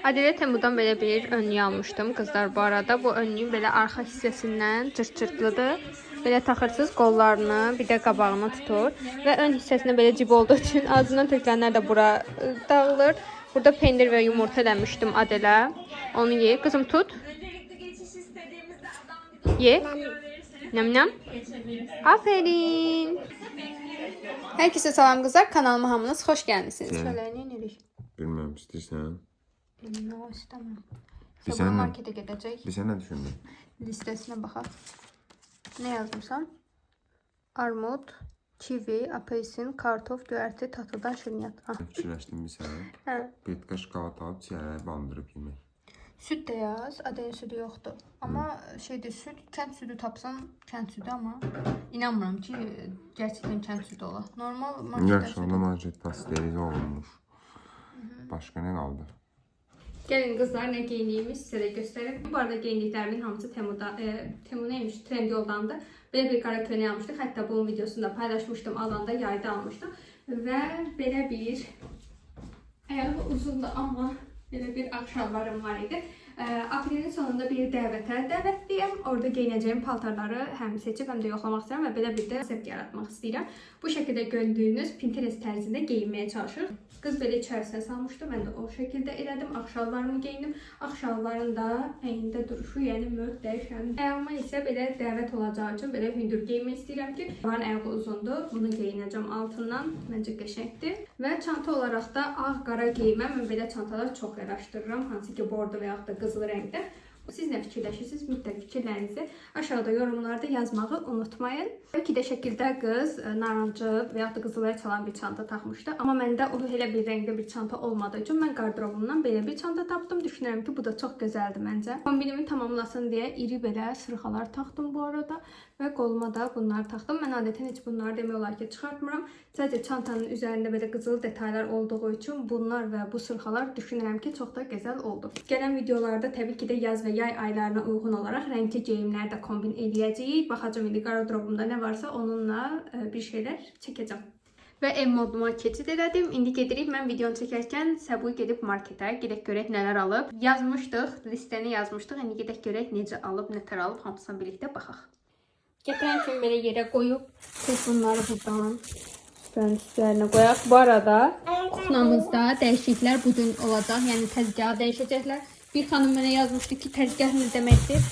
Adələ Temudan belə bir önlük almışdım qızlar bu arada. Bu önlüyün belə arxa hissəsindən cırt-cırtlıdır. Belə taxırsınız qollarını, bir də qabağını tutur. Və ön hissəsində belə cib olduğu üçün ağzından tökülənlər də bura dağılır. Burada pendir və yumurta eləmişdim Adələ. Onu ye. Qızım tut. Ye. Nam. Aferin. Herkese salam kızlar. Kanalıma hamınız hoş geldiniz. Bilmem istersen. No, istemem. Bir Sabah sen markete gidecek. Bir sen ne düşündün? Listesine bakalım. Ne yazmışsam? Armut, kivi, apelsin, kartof, göyərti, tatlıdan şirniyyat. Fikirləşdim bir sənə. Hə. Bir qaşqavat alıb çiyələri bandırıb yemək. Süt de yaz. Adənin sütü yoxdur. Ama şeyde süt, kənd sütü tapsan kənd sütü ama inanmıram ki gerçekten kənd sütü ola. Normal marketdə Yaxşı, onda market pasterize olunmuş. Başka ne kaldı? Gelin kızlar ne giyindiğimi size de göstereyim. Bu arada giyindiklərimin hamısı Temu neymiş? Trendyol'dandı. Belə bir qara köynək almışdıq. Hatta bunun videosunu da paylaşmışdım. Alanda yayda almışdım. Və belə bir ayağı uzundu ama belə bir ağ şalvarım var idi. Aprelin sonunda bir dəvətliyəm. Orada giyinəcəyim paltarları həm seçib, həm də yoxlamaq istəyirəm və belə bir də konsept yaratmaq istəyirəm. Bu şəkildə gördüyünüz Pinterest tərzində geyinməyə çalışırıq. Qız belə içərisinə salmışdı. Mən də o şəkildə elədim. Ağ şalvarımı geyindim. Ağ şalvarın da əynində duruşu, yəni möhtəşəm. Ayağıma isə belə dəvət olacağı üçün belə hündür geyinmək istəyirəm ki, ayağın ayağı uzundur. Bunu geyinəcəm altından. Məncə qəşəngdir. Və çanta olaraq da ağ-qara geyinmə. Mən belə çantalar çox yaraşdırıram. Hansı ki, bordo və yaxud da qızıl rəngdə. Siz nə fikirləşirsiniz? Mütləq fikirlərinizi aşağıda yorumlarda yazmağı unutmayın. Belki də şəkildə qız narıncı və ya da qızılaya çalan bir çanta taxmışdı. Amma məndə o elə bir rəngdə bir çanta olmadığı üçün mən qardırobumdan belə bir çanta tapdım. Düşünürəm ki, bu da çox gözəldir məncə. Kombinimi tamamlasın deyə iri belə sırxalar taxdım bu arada və qoluma da bunları taxdım. Mən adətən heç bunları demək olar ki, çıxartmıram. Sadəcə çantanın üzərində belə qızıl detallar olduğu üçün bunlar və bu sırxalar düşünürəm ki, çox da gözəl oldu. Gələn videolarda təbii ki də yaz və yay aylarına uyğun olaraq renkli geyimləri də kombin eləyəcəyik. Baxacağım indi qardırobumda nə varsa onunla bir şeylər çəkəcəm. Və ev moduma keçid elədim. İndi gedirik. Mən videonu çəkərkən Səbuy gedib marketə. Gedək görək nələr alıb. Yazmışdıq, listəni yazmışdıq. İndi gedək görək necə alıb, nətər alıb, hamısına birlikdə baxaq. Gətirən kimi belə yerə qoyub, siz bunları buradan süfrənin üstlərinə qoyaq. Bu arada kuxnamızda dəyişikliklər bu gün olacaq. Yəni təzgahı dəyişəcəklər. Bir xanım mənə yazmışdı ki, təzgah nə deməkdir?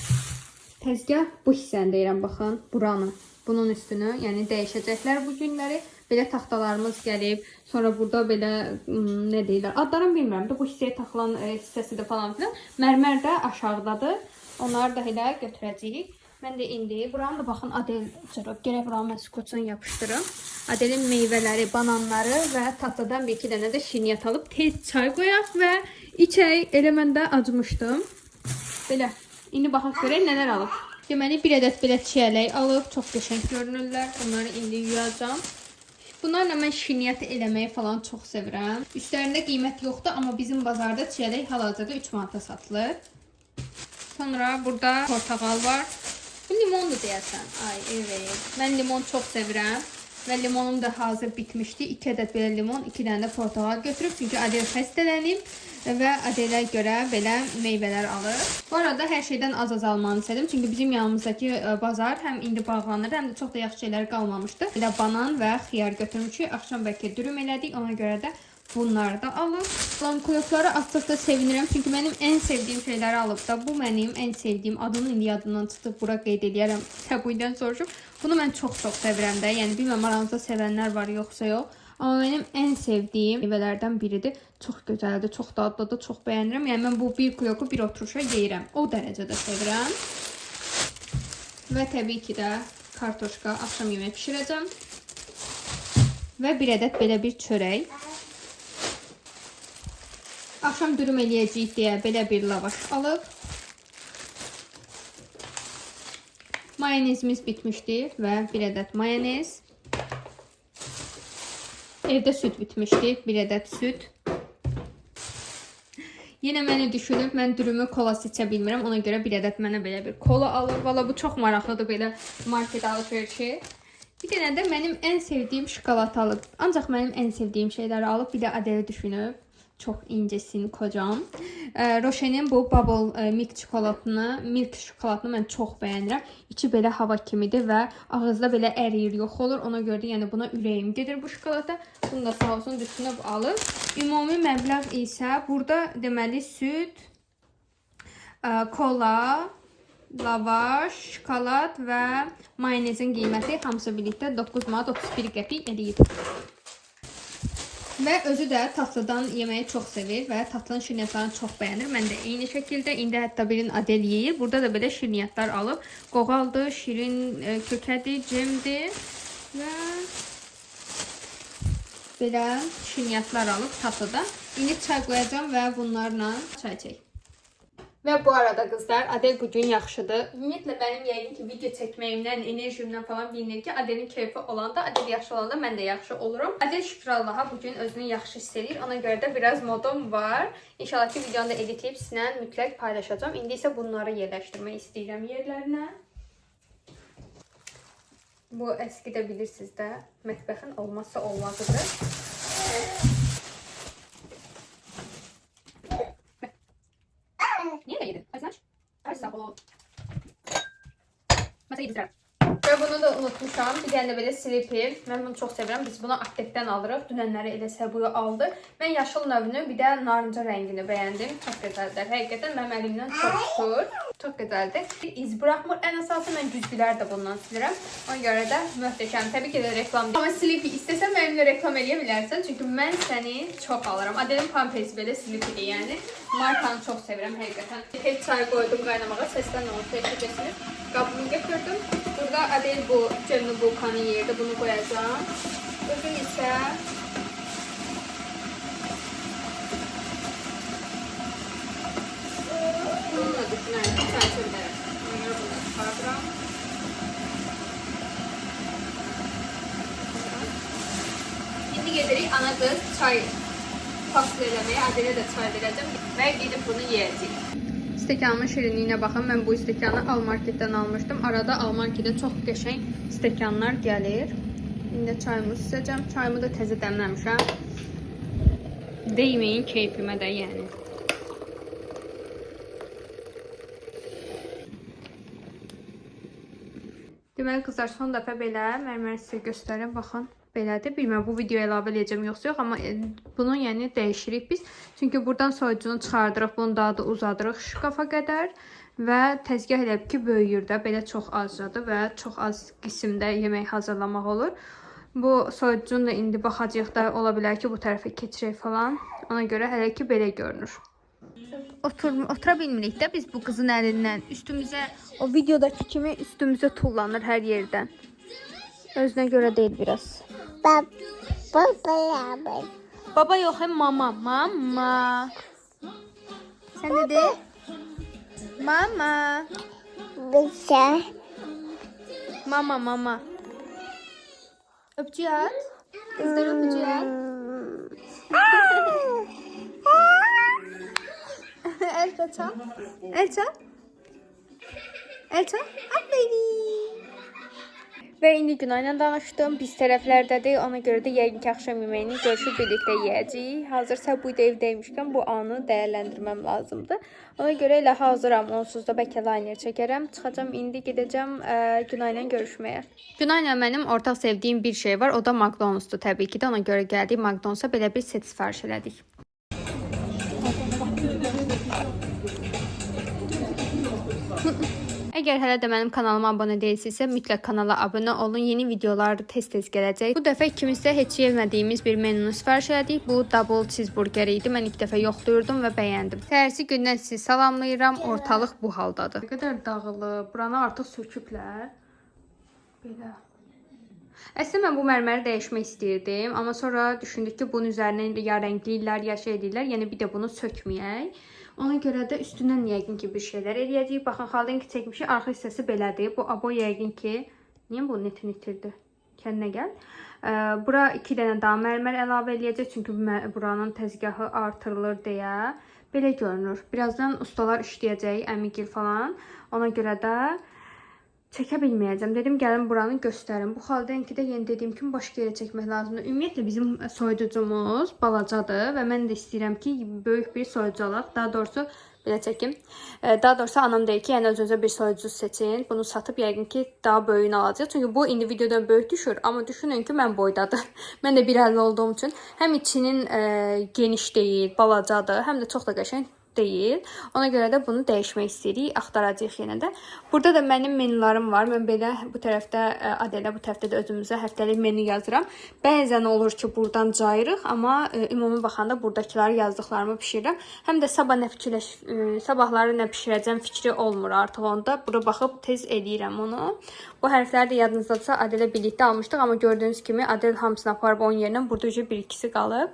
Təzgah bu hissəni deyirəm, baxın, buranı. Bunun üstünü, yəni dəyişəcəklər bu günləri. Belə taxtalarımız gəlib. Sonra burada belə nə deyirlər? Adlarını bilmirəm də bu hissəyə taxılan hissəsidir falan filan. Mərmər də aşağıdadır. Onları da elə götürəcəyik. Mən də indi buranı da baxın Adel cırıb. Gərək buranı mən skoçdan yapışdırım. Adelin meyvələri, bananları və tatlıdan bir iki dənə də şirniyyat alıb tez çay qoyaq və içək. Elə mən də acımışdım. Belə. İndi baxaq görək nələr alıb. Deməli bir ədəd belə çiyələk alıb. Çox qəşəng görünürlər. Bunları indi yuyacağam. Bunlarla mən şirniyyat eləməyi falan çox sevirəm. Üstlərində qiymət yoxdur, amma bizim bazarda çiyələk hal-hazırda 3 manata satılır. Sonra burada portağal var. Bu limondu deyəsən. Ay, evet. Mən limon çox sevirəm. Və limonum da hazır bitmişdi. 2 ədəd belə limon, 2 dənə də portağal götürüb. Çünki Adel xəstələnib və Adelə görə belə meyvələr alır. Bu arada hər şeydən az almanı istədim. Çünki bizim yanımızdakı bazar həm indi bağlanır, həm də çox da yaxşı şeylər qalmamışdı. Bir də banan və xiyar götürmüşük. Axşam bəlkə dürüm elədik. Ona görə də bunları da alıb. Kulakları az-çox da sevinirəm. Çünki mənim ən sevdiyim şeyləri alıb da. Bu mənim ən sevdiyim. Adını indi yadından çıxıb bura qeyd edərəm. Səbuydən soruşub. Bunu mən çox-çox sevirəm də. Yəni bilməm aranızda sevənlər var yoxsa yox. Amma mənim ən sevdiyim meyvələrdən biridir. Çox gözəldir, çox dadlıdır, çox bəyənirəm. Yəni mən bu bir kiloku bir oturuşa yeyirəm. O dərəcədə sevirəm. Və təbii ki də kartoşka, axşam yemək bişirəcəm. Və bir ədəd belə bir çörək. Axşam dürüm eləyəcəyik deyə belə bir lavaş alıb. Mayonezimiz bitmişdir və bir ədəd mayonez. Evdə süt bitmişdi, bir ədəd süt. Yenə məni düşünüb, mən dürümü kola seçə bilmirəm. Ona görə bir ədəd mənə belə bir kola alır. Valla bu çox maraqlıdır belə market alışverişi. Bir dənə də mənim ən sevdiyim şokolad alıb. Ancaq mənim ən sevdiyim şeyləri alıb. Bir də Adeli düşünüb. Çox incesin, kocam. Roşe'nin bu Bubble milk şokoladını mən çox bəyənirəm. İçi belə hava kimidir və ağızda belə əriyir, yox olur. Ona görə də yəni buna ürəyim gedir bu şokolada. Bunu da sağ olsun düşünüb alır. Ümumi məbləğ isə burada deməli süd, kola, lavaş, şokolad və mayonezin qiyməti hamısı birlikdə 9 manat 31 qəpik eləyir. Və özü də tatlıdan yeməyi çox sevir və tatlının şirniyyatlarını çox bəyənir. Mən də eyni şəkildə indi hətta birini Adel yeyir. Burada da belə şirniyyatlar alıb. Qoğaldır, şirin kökədir, cemdir və belə şirniyyatlar alıb tatlıda. İndi çay qoyacağım və bunlarla çay çək. Və bu arada qızlar, Adel bugün yaxşıdır. Ümumiyyətlə mənim yəqin ki, video çəkməyimdən, enerjimdən falan bilinir ki, Adelin keyfi olanda, Adel yaxşı olanda mən də yaxşı olurum. Adel şükür Allaha bugün özünü yaxşı hiss edir. Ona görə də biraz modum var. İnşallah ki, videonu da editləyib sizinlə mütləq paylaşacağım. İndi isə bunları yerləşdirmək istəyirəm yerlərinə. Bu əski də bilirsiniz də, mətbəxin olmazsa olmazıdır. Niye yedin? Hadi sen aç. Hadi sağ ol. Masayı yedirəm. Və bunu da unutmuşam. Bir dənə də belə slipper. Mən bunu çox sevirəm. Biz bunu Aptekdən alırıq. Dünənləri elə Səbuya aldı. Mən yaşıl növünü, bir də narınca rəngini bəyəndim. Çox gözəldir. Həqiqətən mənim əlimdən çox tutur. Çox gözəldir. İz buraxmır. Ən əsası mən güzgülər də bundan silirəm. Ona görə də möhtəşəm. Təbii ki də reklam deyil. Amma slipper istəsən mənimlə reklam eləyə bilərsən. Çünki mən səni çox alırım. Adelin Pampers belə slipperdir yəni. Markanı çox sevirəm həqiqətən. Heç çay qoydum qaynamağa. Səsdən olsa eşəcəksiniz. Qabımı götürdüm. Burada Adel bu cemli bulkanı yerdə bunu qoyacağım. Özüm isə bununla düşünərəm ki, çay çöldərəm. Ona görə bunu çıxardıram. İndi gedirik ana qız çay fasıl eləməyə. Adelə də çay verəcəm və gedib bunu yeyəcəyik. Stəkanımın şirinliyinə baxın. Mən bu stəkanı Almarketdən almışdım. Arada Almarketdə çox qəşəng stəkanlar gəlir. İndi çayımı süzəcəm. Çayımı da təzə dəmləmişəm. Deyməyin keyfimə də yəni. Deməli qızlar, son dəfə belə mərmər sizə göstərim. Baxın. Belədir. Bilməm bu videoya əlavə eləyəcəm yoxsa yox, amma bunu yəni dəyişirik biz. Çünki buradan soyucunu çıxardırıq, bunu daha da uzadırıq şkafa qədər və təzgah elə ki böyüyür də, belə çox azcadır və çox az qismdə yemək hazırlamaq olur. Bu soyucunu da indi baxacağıq da, ola bilər ki bu tərəfə keçirək falan. Ona görə hələ ki belə görünür. Otura bilmirik də biz bu qızın əlindən. Üstümüzə, o videodakı kimi üstümüzə tullanır hər yerdən. Özünə görə deyil biraz. Baba yox, hem mama. Mama. Sen de de. Mama. Mama, mama. Öpücüğü at. Kızlar öpücüğü at. El çal. El çal. El çal. Aferin. Və indi Günayla danışdım. Biz tərəflərdədir. Ona görə də yəqin ki, axşam yeməyini görüşüb birlikdə yeyəcəyik. Hazır Səbuya evdəymişkən bu anı dəyərləndirməm lazımdır. Ona görə elə hazıram. Onsuz da bəlkə liner çəkərəm. Çıxacam indi gedəcəm Günayla görüşməyə. Günayla mənim ortaq sevdiyim bir şey var. O da McDonald's-dur təbii ki də. Ona görə gəldik McDonald's-a belə bir set sifariş elədik. Əgər hələ də mənim kanalıma abunə deyilsinizsə, mütləq kanala abunə olun. Yeni videolar tez-tez gələcək. Bu dəfə ikimizdə heç yemədiyimiz bir menunu sifariş elədik. Bu double cheeseburger idi. Mən ilk dəfə yoxlayırdım və bəyəndim. Səhərsi gündən sizi salamlayıram. Ortalıq bu haldadır. Ne qədər dağılıb. Buranı artıq söküblər. Belə. Əslində mən bu mərməri dəyişmək istəyirdim. Amma sonra düşündük ki, bunun üzərinə ya rəngliyirlər, ya şey edirlər. Yəni bir də bunu sökməyək. Ona görə də üstündən yəqin ki bir şeylər eləyəcəyik. Baxın, xaldan ki çəkmişik. Arxa hissəsi belədir. Bu abo yəqin ki... Niyə bu netini itirdi? Kəndinə gəl. Bura 2 dənə daha mərmər əlavə eləyəcək. Çünki buranın təzgahı artırılır deyə. Belə görünür. Birazdan ustalar işləyəcək, əmigil falan. Ona görə də çəkə bilməyəcəm. Dedim gəlin buranı göstərim. Bu xaldenki də yenə dediyim kimi başqa yerə çəkmək lazımdır. Ümumiyyətlə bizim soyuducumuz balacadır və mən də istəyirəm ki, böyük bir soyuducu alaq. Daha doğrusu belə çəkim. Daha doğrusu anam deyir ki, yəni özünüzə bir soyuducu seçin. Bunu satıb yəqin ki, daha böyüyünü alacaq. Çünki bu indi videodan böyük düşür. Amma düşünün ki, mən boydadır. Mən də 1.50 olduğum üçün həm içinin geniş deyil, balacadır, həm də çox da qəşəng deyil. Ona görə də bunu dəyişmək istəyirik, axtaracağıq yenə də. Burada da mənim menülarım var. Mən belə bu tərəfdə Adelə, bu tərəfdə də özümüzə həftəlik menü yazıram. Bəzən olur ki, buradan cayırıq, amma ümumi baxanda buradakiləri yazdıqlarımı bişirirəm. Həm də sabahları nə bişirəcəm fikri olmur artıq onda. Bura baxıb tez eləyirəm onu. Bu hərfləri də yadınızdadsa Adelə birlikdə almışdıq, amma gördüyünüz kimi Adel hamısını aparıb onun yerinə. Burada bir ikisi qalıb.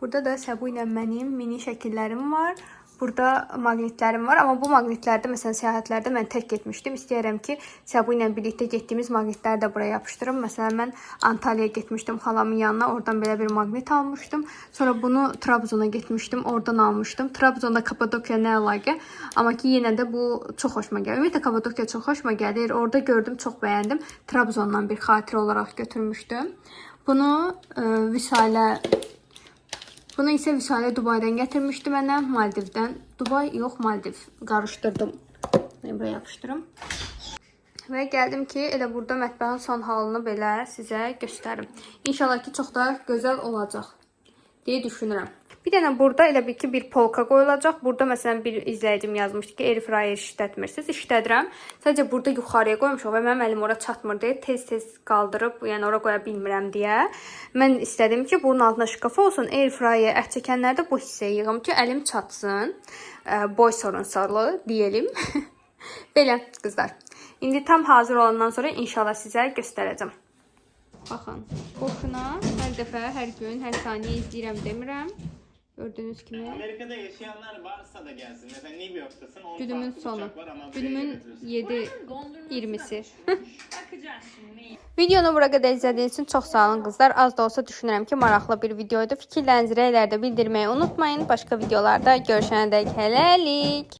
Burada da Səbu ilə mənim mini şəkillərim var. Burada maqnitlərim var, amma bu maqnitlərdə məsələn səyahətlərdə mən tək getmişdim. İstəyirəm ki, Səbu ilə birlikdə getdiyimiz maqnitləri də buraya yapışdırım. Məsələn, mən Antalya'ya getmişdim xalamın yanına, oradan belə bir maqnit almışdım. Sonra bunu Trabzon'a getmişdim, oradan almışdım. Trabzonda Kapadokya nə əlaqə? Amma ki, yenə də bu çox xoşuma gəlir. Ümumiyyətlə Kapadokya çox xoşuma gəlir. Orada gördüm, çox bəyəndim. Trabzondan bir xatirə olaraq götürmüşdüm. Bunu Bunu isə Vüsalə Dubaydan gətirmişdi mənə, Maldivdən. Dubay, yox Maldiv. Qarışdırdım. Buraya yapışdırım. Və gəldim ki, elə burada mətbəxin son halını belə sizə göstərim. İnşallah ki, çox da gözəl olacaq deyə düşünürəm. Bir dənə burada elə bir ki, bir polka qoyulacaq. Burada məsələn bir izləyicim yazmışdı ki, airfryer işlətmirsiniz. İşlədirəm. Sadəcə burada yuxarıya qoymuşuq və mənim əlim ora çatmır deyə tez-tez qaldırıb, yəni ora qoya bilmirəm deyə. Mən istədim ki, bunun altına şkafa olsun. Airfryer ət çəkənlərdə bu hissəyə yığım ki, əlim çatsın. Boy sorunsalı deyelim. Belə qızlar. İndi tam hazır olandan sonra inşallah sizə göstərəcəm. Baxın, boşuna hər dəfə, hər gün, hər saniyə izləyirəm demirəm. Gördüğünüz gibi. Amerika'da yaşayanlar varsa da gelsin. Mesela New York'tasın. 10 Günümün saatlik sonu. uçak var ama Günümün 7:20'si. Bakacağız şimdi. Videonu buraya kadar izlediğiniz için çok sağ olun kızlar. Az da olsa düşünürüm ki maraqlı bir videoydu. Fikirlərinizi rəylərdə bildirmeyi unutmayın. Başka videolarda görüşene dek hələlik.